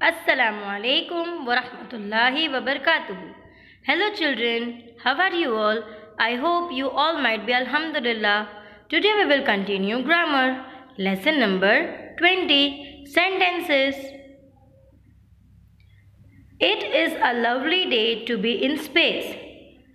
Assalamu alaikum wa rahmatullahi wa barakatuhu. Hello children, how are you all? I hope you all might be alhamdulillah. Today we will continue grammar. Lesson number 20, sentences. It is a lovely day to be in space.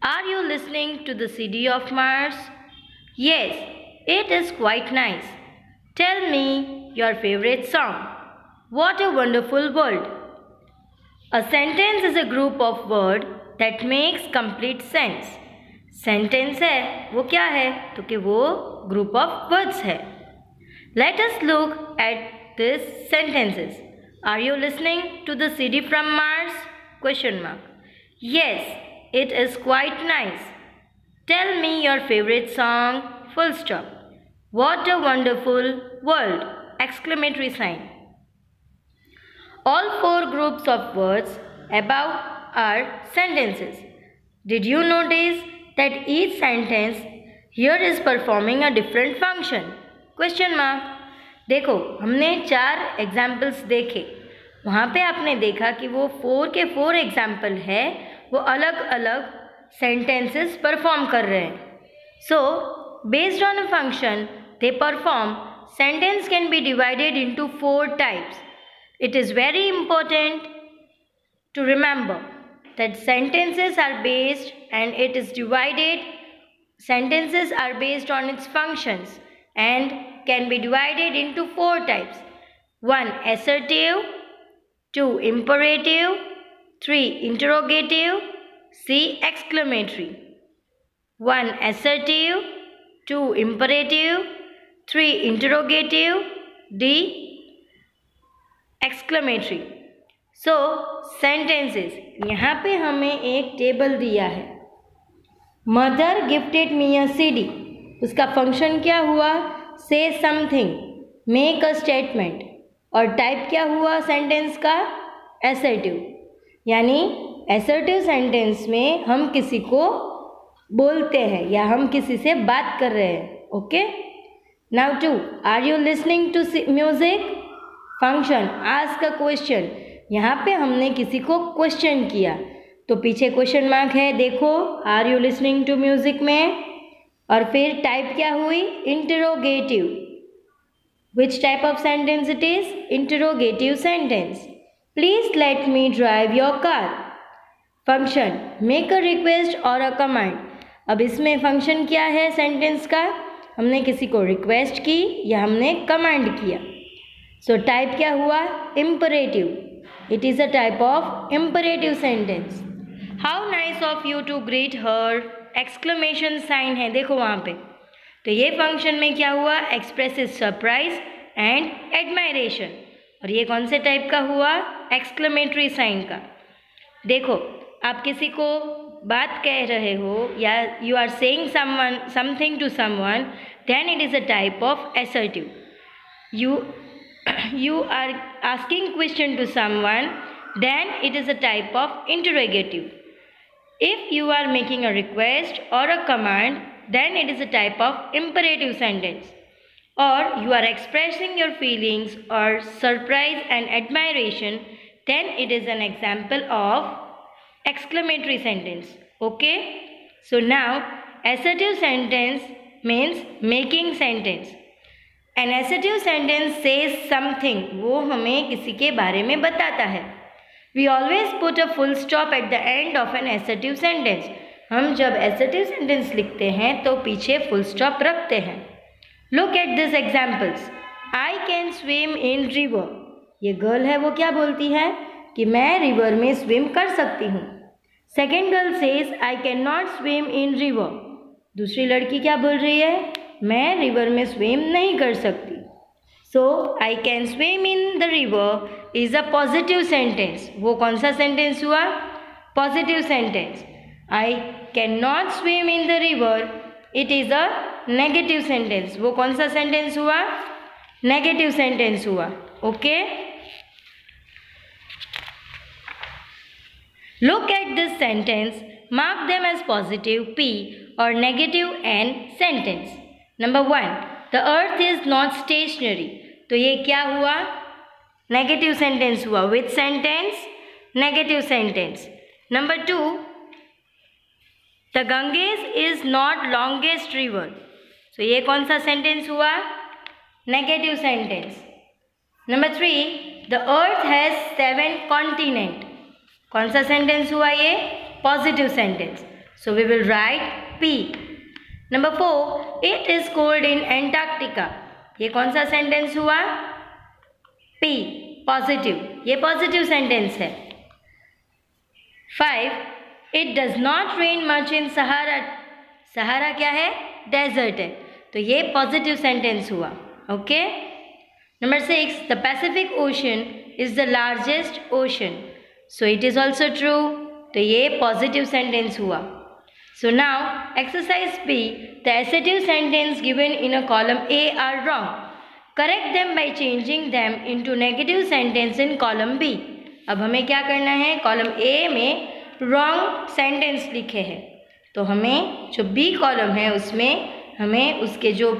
Are you listening to the CD of Mars? Yes, it is quite nice. Tell me your favorite song. What a wonderful world. A sentence is a group of words that makes complete sense. Sentence है वो क्या है तो कि वो group of words है. Let us look at these sentences. Are you listening to the CD from Mars? Question mark. Yes, it is quite nice. Tell me your favorite song. Full stop. What a wonderful world! Exclamatory sign. All four groups of words above are sentences. Did you notice that each sentence here is performing a different function? Question mark. देखो हमने 4 examples देखे. वहाँ पे आपने देखा कि वो 4 के 4 एग्जाम्पल है वो अलग अलग सेंटेंसेस परफॉर्म कर रहे हैं. So, based on a function they perform, sentence can be divided into 4 types. It is very important to remember that sentences are based and it is divided. Sentences are based on its functions and can be divided into 4 types. 1. Assertive, 2. Imperative, 3. Interrogative, C. Exclamatory. 1. Assertive, 2. Imperative, 3. Interrogative, D. Exclamatory. So sentences. यहाँ पे हमें एक table दिया है. Mother gifted me अ CD. उसका function क्या हुआ? से समथिंग, मेक अ स्टेटमेंट. और टाइप क्या हुआ सेंटेंस का? एसर्टिव. यानी एसर्टिव सेंटेंस में हम किसी को बोलते हैं या हम किसी से बात कर रहे हैं. Okay. Now 2. Are you listening to music? Function ask a question. यहाँ पे हमने किसी को क्वेश्चन किया तो पीछे क्वेश्चन मार्क है. देखो are you listening to music में. और फिर टाइप क्या हुई? Interrogative. Which type of sentence it is? Interrogative sentence. Please let me drive your car. Function make a request और अ कमांड. अब इसमें फंक्शन क्या है सेंटेंस का? हमने किसी को रिक्वेस्ट की या हमने कमांड किया. So type क्या हुआ? Imperative. It is a type of imperative sentence. How nice of you to greet her. Exclamation sign है देखो वहाँ पे. तो ये फंक्शन में क्या हुआ? Expresses surprise and admiration. और ये कौन से टाइप का हुआ? Exclamatory sign का. देखो आप किसी को बात कह रहे हो या you are saying something to someone, then it is a type of assertive. You are asking question to someone, then it is a type of interrogative. If you are making a request or a command, then it is a type of imperative sentence. Or you are expressing your feelings or surprise and admiration, then it is an example of exclamatory sentence. Okay? So now assertive sentence means making sentence. An assertive sentence says something. वो हमें किसी के बारे में बताता है. We always put a full stop at the end of an assertive sentence. हम जब assertive sentence लिखते हैं तो पीछे full stop रखते हैं. Look at these examples. I can swim in river. ये गर्ल है वो क्या बोलती है कि मैं रिवर में स्विम कर सकती हूँ. Second girl says I cannot swim in river. दूसरी लड़की क्या बोल रही है? मैं रिवर में स्विम नहीं कर सकती. So I can swim in the river is a positive sentence. वो कौन सा सेंटेंस हुआ? Positive sentence. I can not swim in the river, it is a negative sentence. वो कौन सा सेंटेंस हुआ? नेगेटिव सेंटेंस हुआ. Okay. Look at this sentence, mark them as positive P और negative N sentence. Number 1, the earth is not stationary. तो ये क्या हुआ? नेगेटिव सेंटेंस हुआ. विच sentence? Negative sentence. Number 2, the Ganges is not longest river. So ये कौन सा sentence हुआ? Negative sentence. Number 3, the earth has 7 continent. कौन सा सेंटेंस हुआ ये? Positive sentence. So we will write P. Number 4, it is cold in Antarctica. ये कौन सा सेंटेंस हुआ? P, positive. ये पॉजिटिव सेंटेंस है. 5, it does not rain much in Sahara. Sahara क्या है? डेजर्ट है. तो ये पॉजिटिव सेंटेंस हुआ. Okay. Number 6, the Pacific Ocean is the largest ocean. So it is also true. तो ये पॉजिटिव सेंटेंस हुआ. So now exercise P, the assertive sentence given in a column A are wrong. Correct them by changing them into negative sentence in column B. अब हमें क्या करना है? Column A में wrong sentence लिखे हैं, तो हमें जो B कॉलम है उसमें हमें उसके जो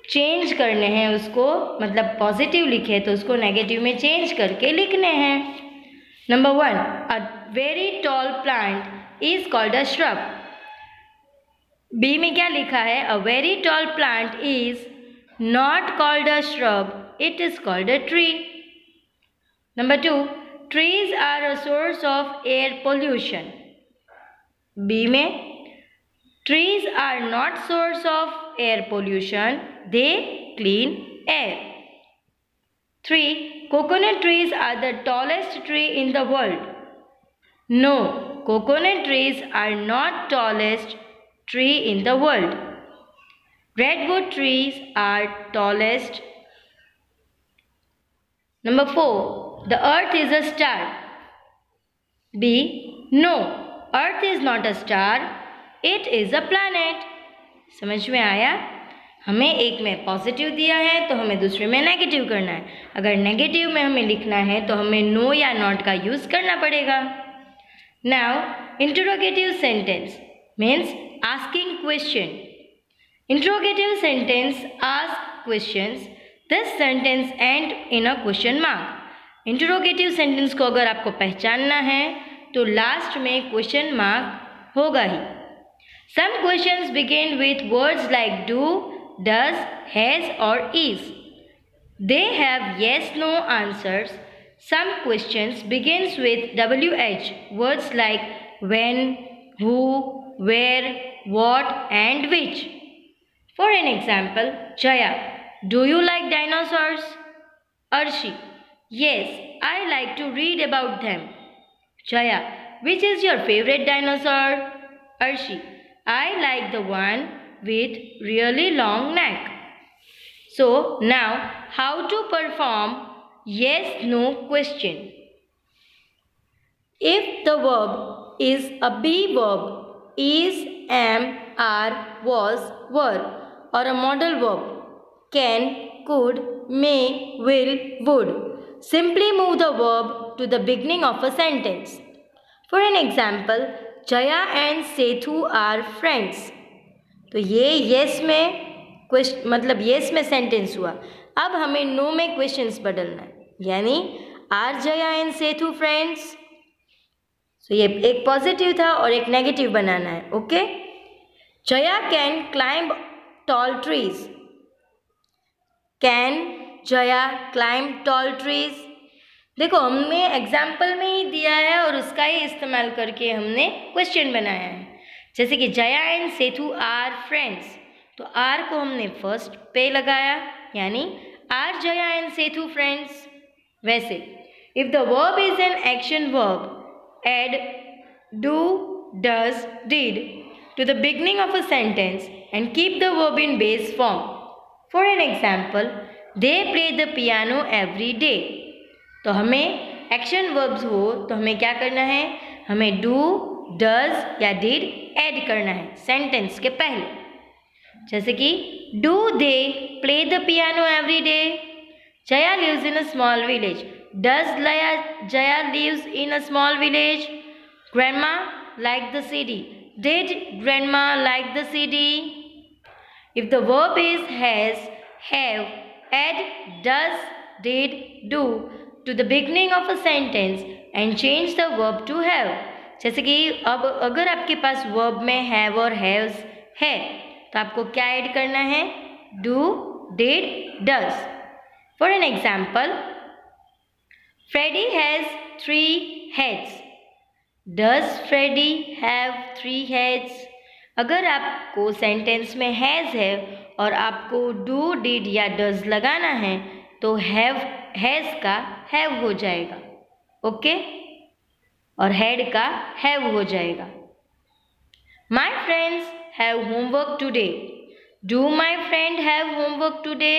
चेंज करने हैं उसको, मतलब पॉजिटिव लिखे तो उसको नेगेटिव में चेंज करके लिखने हैं. Number 1, a very tall plant is called a shrub. B में क्या लिखा है? A very tall plant is not called a shrub, it is called a tree. Number 2, trees are a source of air pollution. B में trees are not source of air pollution, they clean air. 3, coconut trees are the tallest tree in the world. No, coconut trees are not tallest tree in the world. Redwood trees are tallest. Number 4, the earth is a star. B, no, earth is not a star, it is a planet. समझ में आया? हमें एक में positive दिया है तो हमें दूसरे में नेगेटिव करना है. अगर नेगेटिव में हमें लिखना है तो हमें नो या नॉट का यूज़ करना पड़ेगा. Now interrogative sentence means asking question. Interrogative sentence ask questions. This sentence and in a question mark. Interrogative sentence को अगर आपको पहचानना है तो लास्ट में क्वेश्चन मार्क होगा ही. Some questions begin with words like do, does, has or is. They have yes/no answers. Some questions begins with WH, words like when, who, where, what and which. For an example, Jaya, do you like dinosaurs? Arshi, yes, I like to read about them. Jaya, which is your favorite dinosaur? Arshi, I like the one with really long neck. So now how to perform yes/no question. If the verb is a be verb, is, am, are, was, were, or a modal verb, can, could, may, will, would, simply move the verb to the beginning of a sentence. For an example, Jaya and Sethu are friends. तो ये yes में मतलब yes में sentence हुआ. अब हमें no में questions बदलना है, यानी are Jaya and Sethu friends. तो ये एक पॉजिटिव था और एक नेगेटिव बनाना है. Okay. Jaya can climb tall trees. Can Jaya climb tall trees? देखो हमने एग्जाम्पल में ही दिया है और उसका ही इस्तेमाल करके हमने क्वेश्चन बनाया है. जैसे कि Jaya and Sethu are friends, तो आर को हमने फर्स्ट पे लगाया, यानी are Jaya and Sethu friends. वैसे if the verb is an action verb, add do, does, did to the beginning of a sentence and keep the verb in base form. For an example, they play the piano every day. तो हमें action verbs हो तो हमें क्या करना है? हमें do, does या डिड ऐड करना है सेंटेंस के पहले. जैसे कि do they play the piano every day? Jaya lives in a small village. Does Jaya lives in a small village? Grandma like the city. Did grandma like the city? If the verb is has, have, and does, did, do to the beginning of a sentence and change the verb to have. जैसे कि अब अगर आपके पास verb में have और has है तो आपको क्या ऐड करना है? Do, did, does. For an example, Freddy has 3 heads. Does Freddy have 3 heads? अगर आपको सेंटेंस में हैज़ है और आपको डू, डिड या डज लगाना है तो हैव, हैज़ का हैव हो जाएगा, ओके, और हेड का हैव हो जाएगा. My friends have homework today. Do my friend have homework today?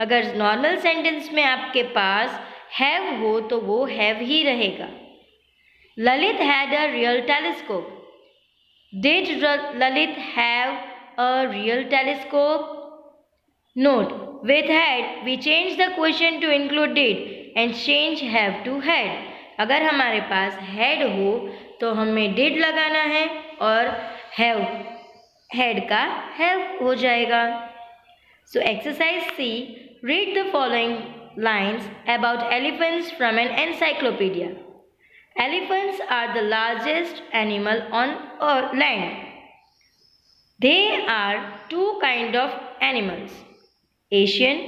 अगर नॉर्मल सेंटेंस में आपके पास हैव हो तो वो हैव ही रहेगा. Lalit had a real telescope. Did Lalit have a real telescope? Note, with had we change the question to include did and change have to had. अगर हमारे पास had हो तो हमें did लगाना है और have, had का have हो जाएगा. So exercise C, read the following lines about elephants from an encyclopedia. Elephants are the largest animal on land. They are two kinds of animals, Asian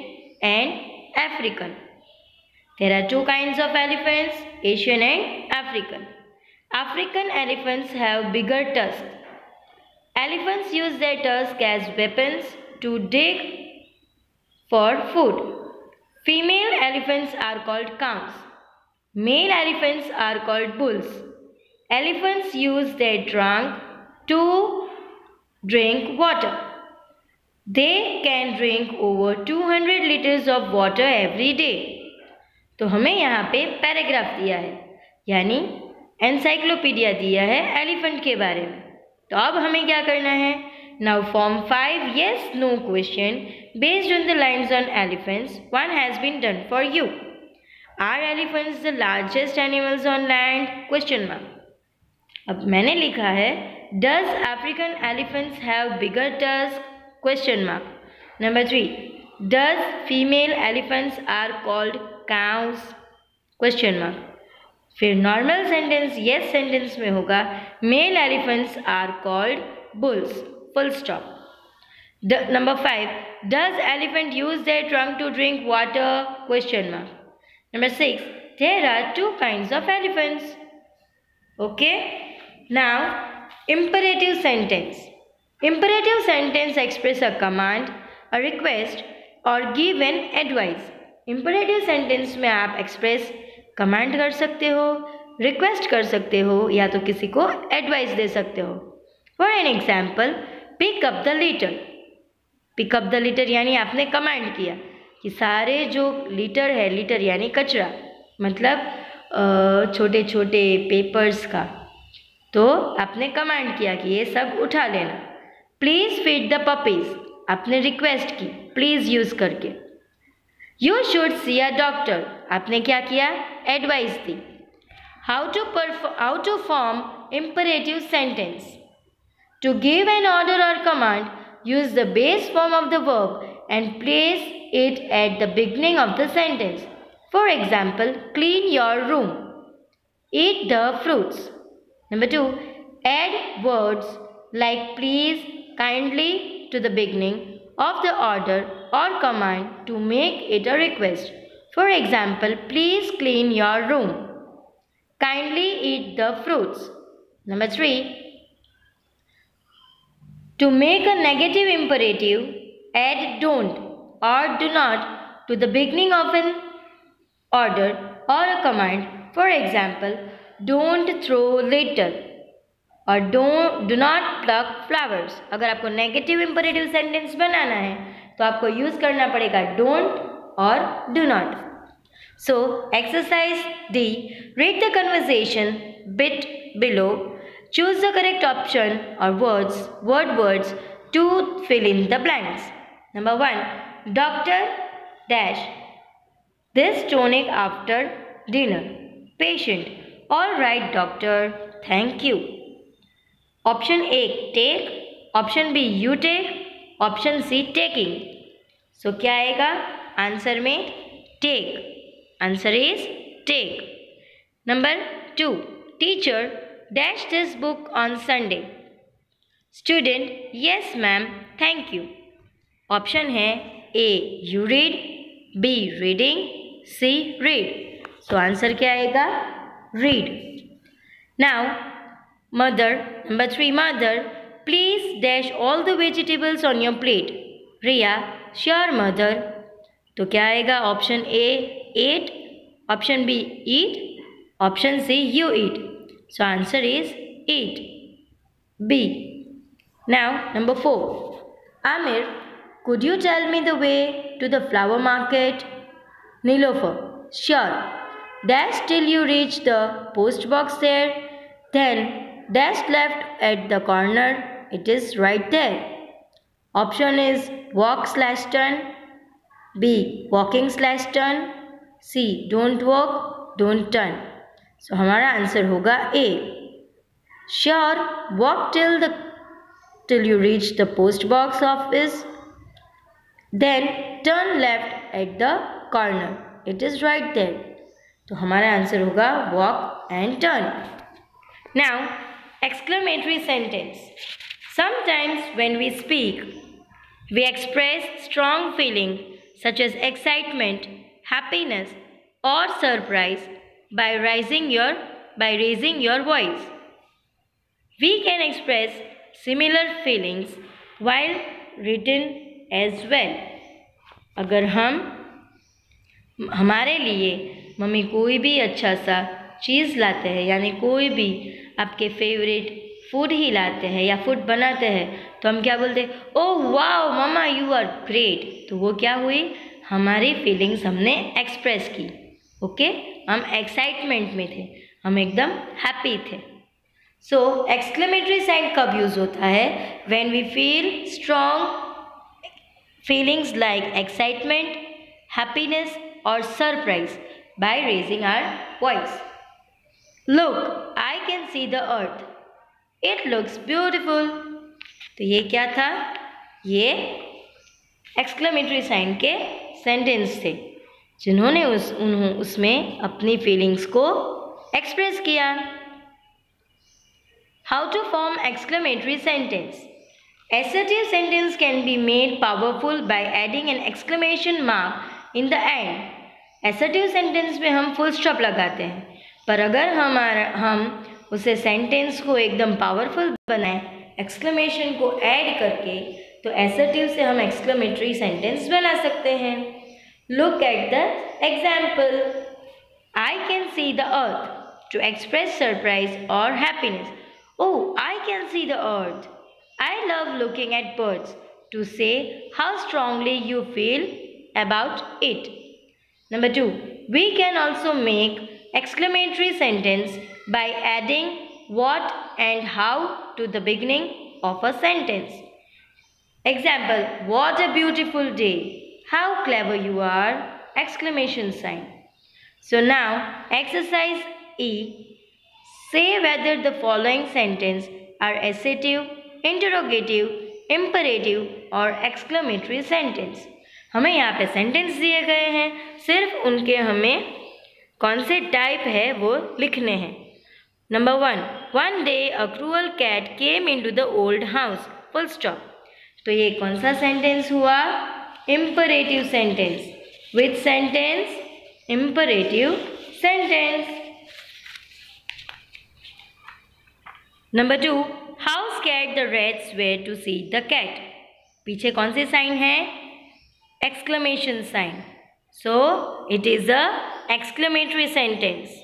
and African. There are two kinds of elephants, Asian and African. African elephants have bigger tusks. Elephants use their tusks as weapons to dig for food. Female elephants are called cows. Male elephants are called bulls. Elephants use their trunk to drink water. They can drink over 200 liters of water every day. तो हमें यहाँ पे paragraph दिया है, यानी encyclopedia दिया है elephant के बारे में. तो अब हमें क्या करना है? Now form 5 yes no question based on the lines on elephants. One has been done for you. Are elephants the largest animals on land? Question mark. अब मैंने लिखा है Does African elephants have bigger tusks? Question mark. Number 3. Does female elephants are called cows? Question mark. फिर normal sentence yes sentence में होगा Male elephants are called bulls. Full stop. Number 5. Does elephant use their trunk to drink water? Question mark. Number 6. There are two kinds of elephants. Okay. Now, imperative sentence. Imperative sentence express a command, a request or give an advice. Imperative sentence में आप express command कर सकते हो, request कर सकते हो या तो किसी को advice दे सकते हो. For an example, pick up the litter. Pick up the litter यानी आपने command किया कि सारे जो लीटर है, लीटर यानी कचरा, मतलब छोटे छोटे पेपर्स का, तो आपने कमांड किया कि ये सब उठा लेना. प्लीज़ फीड द पपीज़, आपने रिक्वेस्ट की प्लीज़ यूज़ करके. You should see a doctor, आपने क्या किया? एडवाइस दी. How to form imperative sentence. To give an order और command, use the base form of the verb and place it at the beginning of the sentence. For example, clean your room. Eat the fruits. Number 2, add words like please, kindly to the beginning of the order or command to make it a request. For example, please clean your room. Kindly eat the fruits. Number 3, to make a negative imperative, add don't or do not to the beginning of an order or a command. For example, don't throw litter or do not pluck flowers. अगर आपको negative imperative sentence बनाना है तो आपको use करना पड़ेगा don't और do not. So exercise D, read the conversation bit below. Choose the correct option or words to fill in the blanks. Number 1. Doctor dash this tonic after dinner. Patient. All right, doctor. Thank you. Option A, take. Option B, you take. Option C, taking. So क्या आएगा answer में? Take. Answer is take. Number 2. Teacher, dash this book on Sunday. Student, yes ma'am, thank you. Option है A. You read, B. Reading, C. Read. So answer क्या आएगा? Read. Now, mother, number 3. Mother, please dash all the vegetables on your plate. Riya, sure mother. तो क्या आएगा? Option A. Eat, option B. Eat, option C. You eat. So answer is eat. B. Now, number 4. Amir, could you tell me the way to the flower market? Nilofer, sure. Dash till you reach the post box there. Then dash left at the corner. It is right there. Option is walk/turn. B. walking/turn. C. don't walk, don't turn. So हमारा answer होगा A. Sure, walk till you reach the post box office. Then turn left at the corner. It is right there. तो हमारा answer होगा walk and turn. Now, exclamatory sentence. Sometimes when we speak, we express strong feeling such as excitement, happiness, or surprise by raising your voice. We can express similar feelings while written as well. अगर हमारे लिए mummy कोई भी अच्छा सा चीज़ लाते हैं, यानी कोई भी आपके फेवरेट फूड ही लाते हैं या फूड बनाते हैं, तो हम क्या बोलते हैं? Oh wow mama, you are great. तो वो क्या हुई? हमारी फीलिंग्स हमने एक्सप्रेस की. ओके, हम एक्साइटमेंट में थे, हम एकदम हैप्पी थे. सो एक्सक्लेमेटरी साइन कब यूज़ होता है? When we feel strong feelings like excitement, happiness और surprise by raising our voice. Look, I can see the earth. It looks beautiful. तो ये क्या था? ये एक्सक्लेमेटरी साइन के सेंटेंस थे जिन्होंने उसमें अपनी फीलिंग्स को एक्सप्रेस किया. How to form exclamatory sentence? Assertive sentence can be made powerful by adding an exclamation mark in the end. Assertive sentence में हम फुल स्टॉप लगाते हैं, पर अगर हम उसे सेंटेंस को एकदम पावरफुल बनाएं एक्सक्लेमेशन को ऐड करके, तो एसर्टिव से हम एक्सक्लेमेटरी सेंटेंस बना सकते हैं. Look at the example. I can see the earth to express surprise और happiness. Oh, I can see the earth. I love looking at birds to say how strongly you feel about it. Number 2, we can also make exclamatory sentence by adding what and how to the beginning of a sentence. Example, what a beautiful day. How clever you are! Exclamation sign. So now, exercise E. Say whether the following sentence are assertive, interrogative, imperative or exclamatory sentence. हमें यहाँ पे sentence दिए गए हैं, सिर्फ उनके हमें कौन से टाइप है वो लिखने हैं. Number 1, one day a cruel cat came into the old house, full stop. तो ये कौन सा सेंटेंस हुआ? Imperative sentence. Which sentence? Imperative sentence. Number 2, how scared the rats were to see the cat. पीछे कौन से साइन है? Exclamation sign. So it is a exclamatory sentence.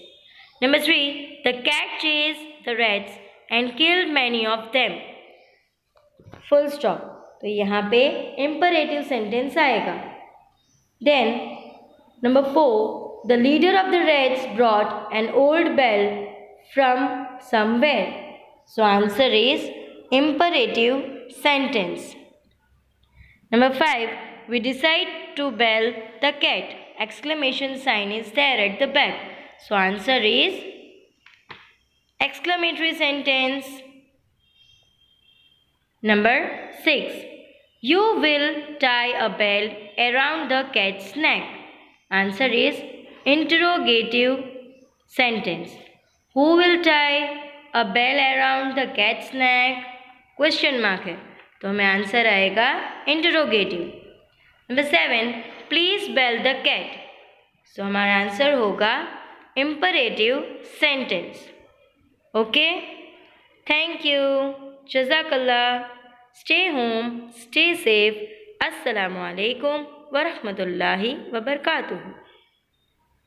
Number 3, the cat chased the rats and killed many of them. Full stop. तो यहाँ पे imperative sentence आएगा. Then number 4, the leader of the rats brought an old bell from somewhere. So answer is imperative sentence. Number 5, we decide to bell the cat. Exclamation sign is there at the back. So answer is exclamatory sentence. Number 6, you will tie a bell around the cat's neck. Answer is interrogative sentence. Who will tie a bell around the cat's neck? Question mark है तो हमें answer आएगा interrogative. Number 7, please bell the cat. So हमारा answer होगा imperative sentence. Okay, thank you, जज़ाकल्लाह. Stay home, stay safe. अस्सलामु अलैकुम वरहमतुल्लाहि वबरकातुहू.